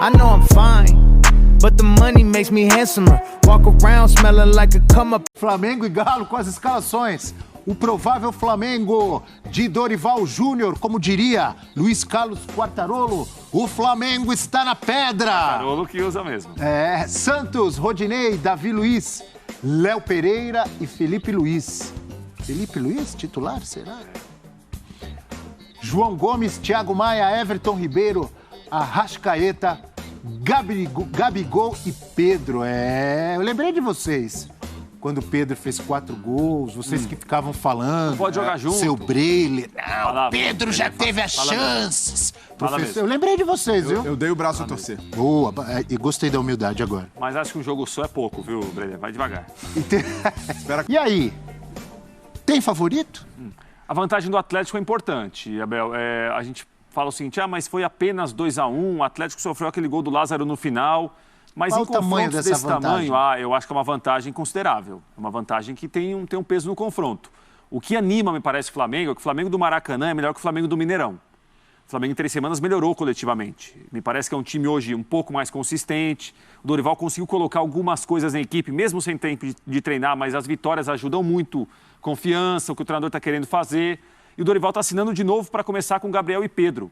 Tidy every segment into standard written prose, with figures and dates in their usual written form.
I know I'm fine, but the money makes me handsomer. Walk around smelling like a come up. Flamengo e Galo com as escalações. O provável Flamengo de Dorival Júnior, como diria Luiz Carlos Quartarolo, o Flamengo está na pedra. Quartarolo que usa mesmo. Santos, Rodinei, Davi Luiz, Léo Pereira e Felipe Luiz. Felipe Luiz, titular, será? João Gomes, Thiago Maia, Everton Ribeiro, Arrascaeta, Gabigol e Pedro. Eu lembrei de vocês. Quando o Pedro fez 4 gols, vocês que ficavam falando. Pode jogar junto. Seu Breile. Fala, Pedro já teve as chances. Professor, eu lembrei de vocês, viu? Eu dei o braço a torcer. Boa, e gostei da humildade agora. Mas acho que um jogo só é pouco, viu, Breler? Vai devagar. E aí? Tem favorito? A vantagem do Atlético é importante, Abel. A gente fala o seguinte, mas foi apenas 2-1, o Atlético sofreu aquele gol do Lázaro no final. Mas qual em o tamanho confrontos desse tamanho, eu acho que é uma vantagem considerável. É uma vantagem que tem um peso no confronto. O que anima, me parece, o Flamengo é que o Flamengo do Maracanã é melhor que o Flamengo do Mineirão. O Flamengo em 3 semanas melhorou coletivamente. Me parece que é um time hoje um pouco mais consistente. O Dorival conseguiu colocar algumas coisas na equipe, mesmo sem tempo de treinar, mas as vitórias ajudam muito. Confiança, o que o treinador está querendo fazer. E o Dorival está assinando de novo para começar com Gabriel e Pedro.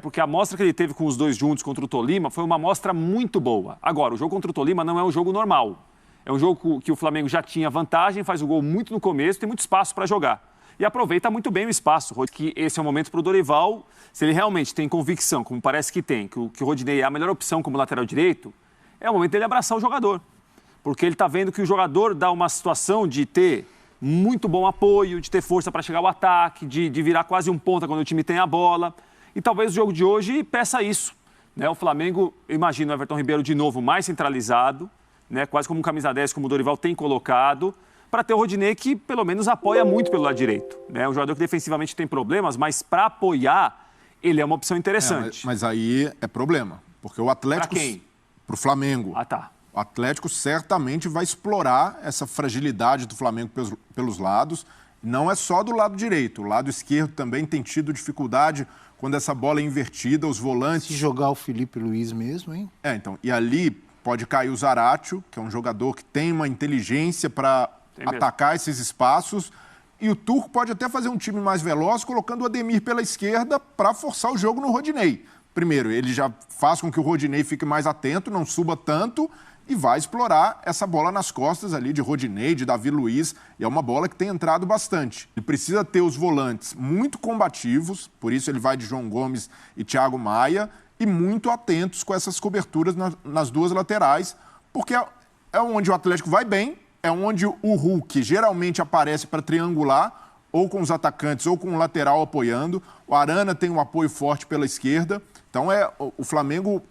Porque a amostra que ele teve com os dois juntos contra o Tolima foi uma amostra muito boa. Agora, o jogo contra o Tolima não é um jogo normal. É um jogo que o Flamengo já tinha vantagem, faz o gol muito no começo, tem muito espaço para jogar. E aproveita muito bem o espaço. Que esse é o momento para o Dorival, se ele realmente tem convicção, como parece que tem, que o Rodinei é a melhor opção como lateral direito, é o momento dele abraçar o jogador. Porque ele está vendo que o jogador dá uma situação de ter muito bom apoio, de ter força para chegar ao ataque, de virar quase um ponta quando o time tem a bola. E talvez o jogo de hoje peça isso. O Flamengo, imagina o Everton Ribeiro de novo mais centralizado, quase como um camisa 10, como o Dorival tem colocado, para ter o Rodinei que pelo menos apoia muito pelo lado direito. Um jogador que defensivamente tem problemas, mas para apoiar, ele é uma opção interessante. Mas aí é problema, porque o Atlético... Para quem? Para o Flamengo. Tá. O Atlético certamente vai explorar essa fragilidade do Flamengo pelos lados. Não é só do lado direito, o lado esquerdo também tem tido dificuldade quando essa bola é invertida, os volantes... Se jogar o Felipe Luiz mesmo, hein? Então, e ali pode cair o Zaratio, que é um jogador que tem uma inteligência para atacar esses espaços, e o Turco pode até fazer um time mais veloz, colocando o Ademir pela esquerda para forçar o jogo no Rodinei. Primeiro, ele já faz com que o Rodinei fique mais atento, não suba tanto, e vai explorar essa bola nas costas ali de Rodinei, de Davi Luiz, e é uma bola que tem entrado bastante. Ele precisa ter os volantes muito combativos, por isso ele vai de João Gomes e Thiago Maia, e muito atentos com essas coberturas nas duas laterais, porque é onde o Atlético vai bem, é onde o Hulk geralmente aparece para triangular, ou com os atacantes ou com o lateral apoiando. O Arana tem um apoio forte pela esquerda, então o Flamengo,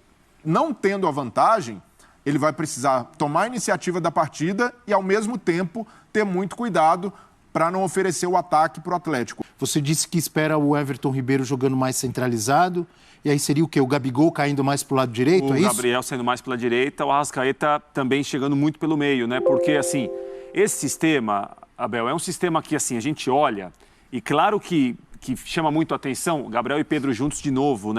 não tendo a vantagem, ele vai precisar tomar a iniciativa da partida e, ao mesmo tempo, ter muito cuidado para não oferecer o ataque para o Atlético. Você disse que espera o Everton Ribeiro jogando mais centralizado, e aí seria o quê? O Gabigol caindo mais para o lado direito, é isso? O Gabriel sendo mais pela direita, o Arrascaeta também chegando muito pelo meio, Porque, assim, esse sistema, Abel, é um sistema que, assim, a gente olha, e claro que chama muito a atenção, Gabriel e Pedro juntos de novo,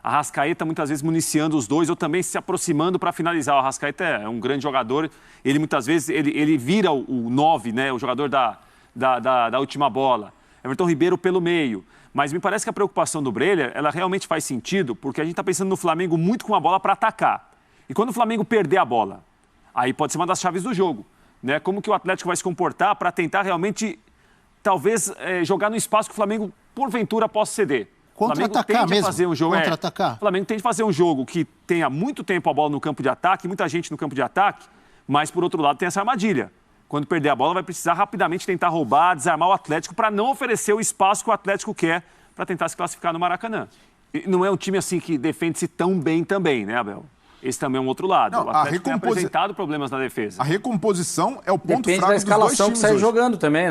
Arrascaeta muitas vezes municiando os dois ou também se aproximando para finalizar. O Arrascaeta é um grande jogador, ele muitas vezes ele vira o 9, o jogador da última bola. Everton Ribeiro pelo meio. Mas me parece que a preocupação do Breler, ela realmente faz sentido, porque a gente está pensando no Flamengo muito com a bola para atacar. E quando o Flamengo perder a bola, aí pode ser uma das chaves do jogo. Como que o Atlético vai se comportar para tentar realmente, talvez, jogar no espaço que o Flamengo, porventura, possa ceder. Contra-atacar mesmo? O Flamengo tem de fazer um jogo que tenha muito tempo a bola no campo de ataque, muita gente no campo de ataque, mas, por outro lado, tem essa armadilha. Quando perder a bola, vai precisar rapidamente tentar roubar, desarmar o Atlético para não oferecer o espaço que o Atlético quer para tentar se classificar no Maracanã. E não é um time assim que defende-se tão bem também, Abel? Esse também é um outro lado. Não, o Atlético tem apresentado problemas na defesa. A recomposição é o ponto Depende fraco da escalação dos dois times que sai hoje. jogando também,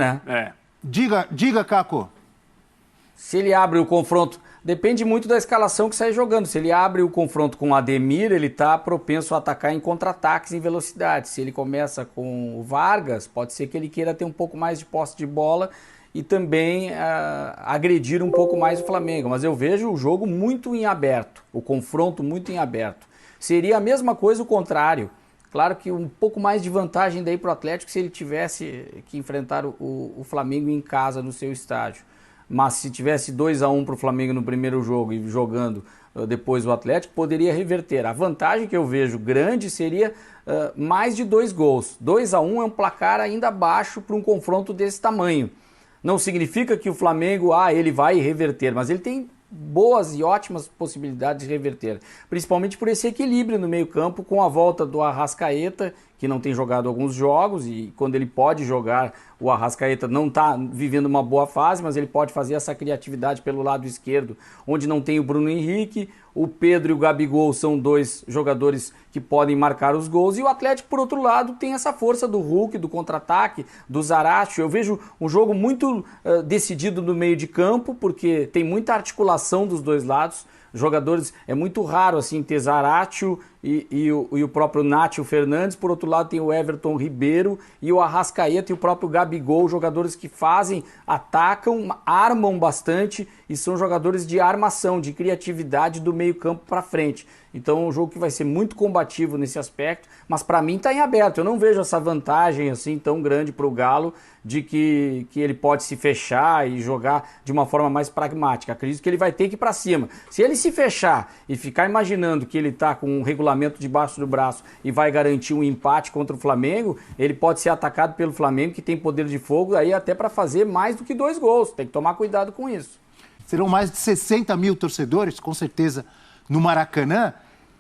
Diga, Caco. Se ele abre o confronto, depende muito da escalação que sai jogando. Se ele abre o confronto com o Ademir, ele está propenso a atacar em contra-ataques em velocidade. Se ele começa com o Vargas, pode ser que ele queira ter um pouco mais de posse de bola e também agredir um pouco mais o Flamengo. Mas eu vejo o jogo muito em aberto, o confronto muito em aberto. Seria a mesma coisa o contrário. Claro que um pouco mais de vantagem daí para o Atlético se ele tivesse que enfrentar o Flamengo em casa no seu estádio. Mas se tivesse 2-1 para o Flamengo no primeiro jogo e jogando depois o Atlético, poderia reverter. A vantagem que eu vejo grande seria mais de 2 gols. 2-1 é um placar ainda baixo para um confronto desse tamanho. Não significa que o Flamengo, ele vai reverter, mas ele tem boas e ótimas possibilidades de reverter, principalmente por esse equilíbrio no meio-campo, com a volta do Arrascaeta, que não tem jogado alguns jogos, e quando ele pode jogar, o Arrascaeta não está vivendo uma boa fase, mas ele pode fazer essa criatividade pelo lado esquerdo, onde não tem o Bruno Henrique. O Pedro e o Gabigol são 2 jogadores que podem marcar os gols, e o Atlético, por outro lado, tem essa força do Hulk, do contra-ataque, do Zaratio. Eu vejo um jogo muito decidido no meio de campo, porque tem muita articulação dos dois lados. Jogadores, é muito raro assim ter Zaratio e o próprio Nátio Fernandes. Por outro lado tem o Everton Ribeiro e o Arrascaeta e o próprio Gabigol, jogadores que fazem, atacam, armam bastante e são jogadores de armação, de criatividade do meio campo para frente. Então é um jogo que vai ser muito combativo nesse aspecto, mas para mim está em aberto. Eu não vejo essa vantagem assim tão grande para o Galo de que ele pode se fechar e jogar de uma forma mais pragmática. Acredito que ele vai ter que ir para cima. Se ele se fechar e ficar imaginando que ele está com um regulamento debaixo do braço e vai garantir um empate contra o Flamengo, ele pode ser atacado pelo Flamengo, que tem poder de fogo aí até para fazer mais do que 2 gols. Tem que tomar cuidado com isso. Serão mais de 60 mil torcedores, com certeza, no Maracanã.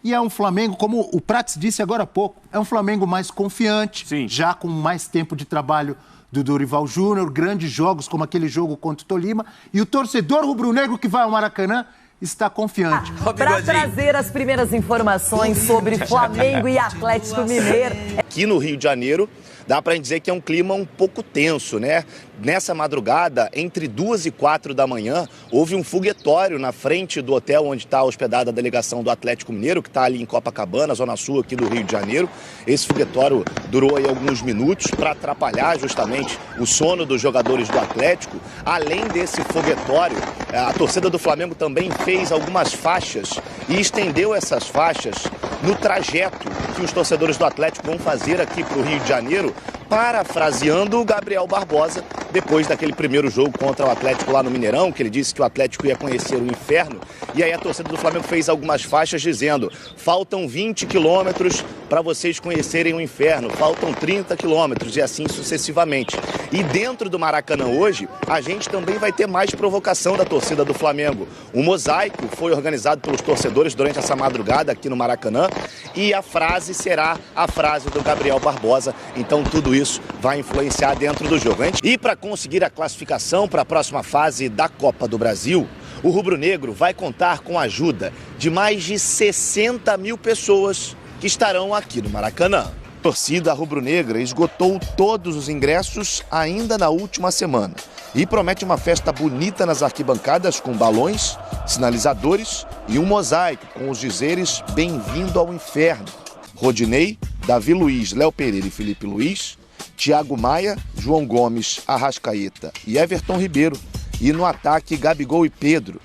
E é um Flamengo, como o Prats disse agora há pouco, é um Flamengo mais confiante, Sim. já com mais tempo de trabalho do Dorival Júnior, grandes jogos como aquele jogo contra o Tolima. E o torcedor rubro-negro que vai ao Maracanã está confiante. Para trazer as primeiras informações sobre Flamengo e Atlético Mineiro. Aqui no Rio de Janeiro, dá para dizer que é um clima um pouco tenso, né? Nessa madrugada, entre 2 e 4 da manhã, houve um foguetório na frente do hotel onde está hospedada a delegação do Atlético Mineiro, que está ali em Copacabana, zona sul aqui do Rio de Janeiro. Esse foguetório durou aí alguns minutos para atrapalhar justamente o sono dos jogadores do Atlético. Além desse foguetório, a torcida do Flamengo também fez algumas faixas e estendeu essas faixas no trajeto que os torcedores do Atlético vão fazer aqui para o Rio de Janeiro, parafraseando o Gabriel Barbosa, depois daquele primeiro jogo contra o Atlético lá no Mineirão, que ele disse que o Atlético ia conhecer o inferno. E aí a torcida do Flamengo fez algumas faixas dizendo: faltam 20 quilômetros para vocês conhecerem o inferno, faltam 30 quilômetros, e assim sucessivamente. E dentro do Maracanã hoje, a gente também vai ter mais provocação da torcida do Flamengo. O mosaico foi organizado pelos torcedores durante essa madrugada aqui no Maracanã, e a frase será a frase do Gabriel Barbosa. Então tudo isso vai influenciar dentro do jogo. E para conseguir a classificação para a próxima fase da Copa do Brasil, o rubro-negro vai contar com a ajuda de mais de 60 mil pessoas que estarão aqui no Maracanã. A torcida rubro-negra esgotou todos os ingressos ainda na última semana e promete uma festa bonita nas arquibancadas com balões, sinalizadores e um mosaico com os dizeres "Bem-vindo ao Inferno". Rodinei, Davi Luiz, Léo Pereira e Felipe Luiz, Thiago Maia, João Gomes, Arrascaeta e Everton Ribeiro. E no ataque, Gabigol e Pedro.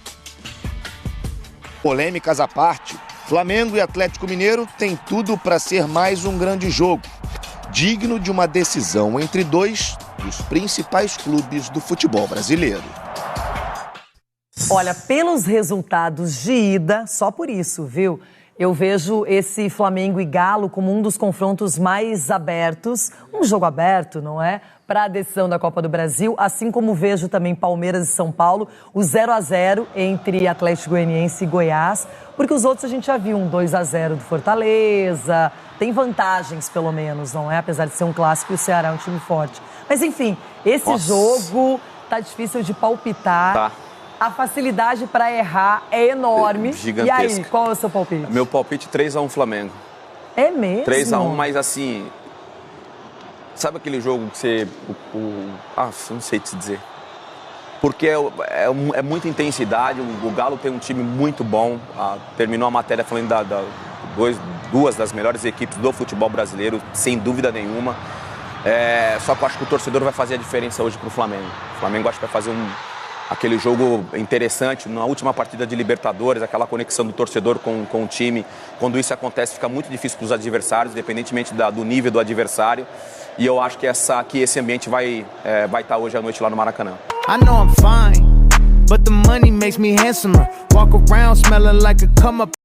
Polêmicas à parte, Flamengo e Atlético Mineiro têm tudo para ser mais um grande jogo, digno de uma decisão entre 2 dos principais clubes do futebol brasileiro. Olha, pelos resultados de ida, só por isso, viu? Eu vejo esse Flamengo e Galo como um dos confrontos mais abertos, um jogo aberto, não é? Para a decisão da Copa do Brasil, assim como vejo também Palmeiras e São Paulo, o 0-0 entre Atlético Goianiense e Goiás, porque os outros a gente já viu um 2-0 do Fortaleza, tem vantagens pelo menos, não é? Apesar de ser um clássico e o Ceará é um time forte. Mas enfim, esse jogo tá difícil de palpitar. Tá. A facilidade para errar é enorme. Gigantesca. E aí, qual é o seu palpite? Meu palpite 3-1 Flamengo. É mesmo? 3-1, mas assim... Sabe aquele jogo que você... não sei te dizer. Porque é muita intensidade, o Galo tem um time muito bom. Terminou a matéria falando duas das melhores equipes do futebol brasileiro, sem dúvida nenhuma. Só que eu acho que o torcedor vai fazer a diferença hoje pro Flamengo. O Flamengo acho que vai fazer aquele jogo interessante na última partida de Libertadores, aquela conexão do torcedor com o time. Quando isso acontece, fica muito difícil para os adversários, independentemente do nível do adversário. E eu acho que esse ambiente vai estar hoje à noite lá no Maracanã. I know I'm fine, but the money makes me handsomer. Walk around smelling like a come up.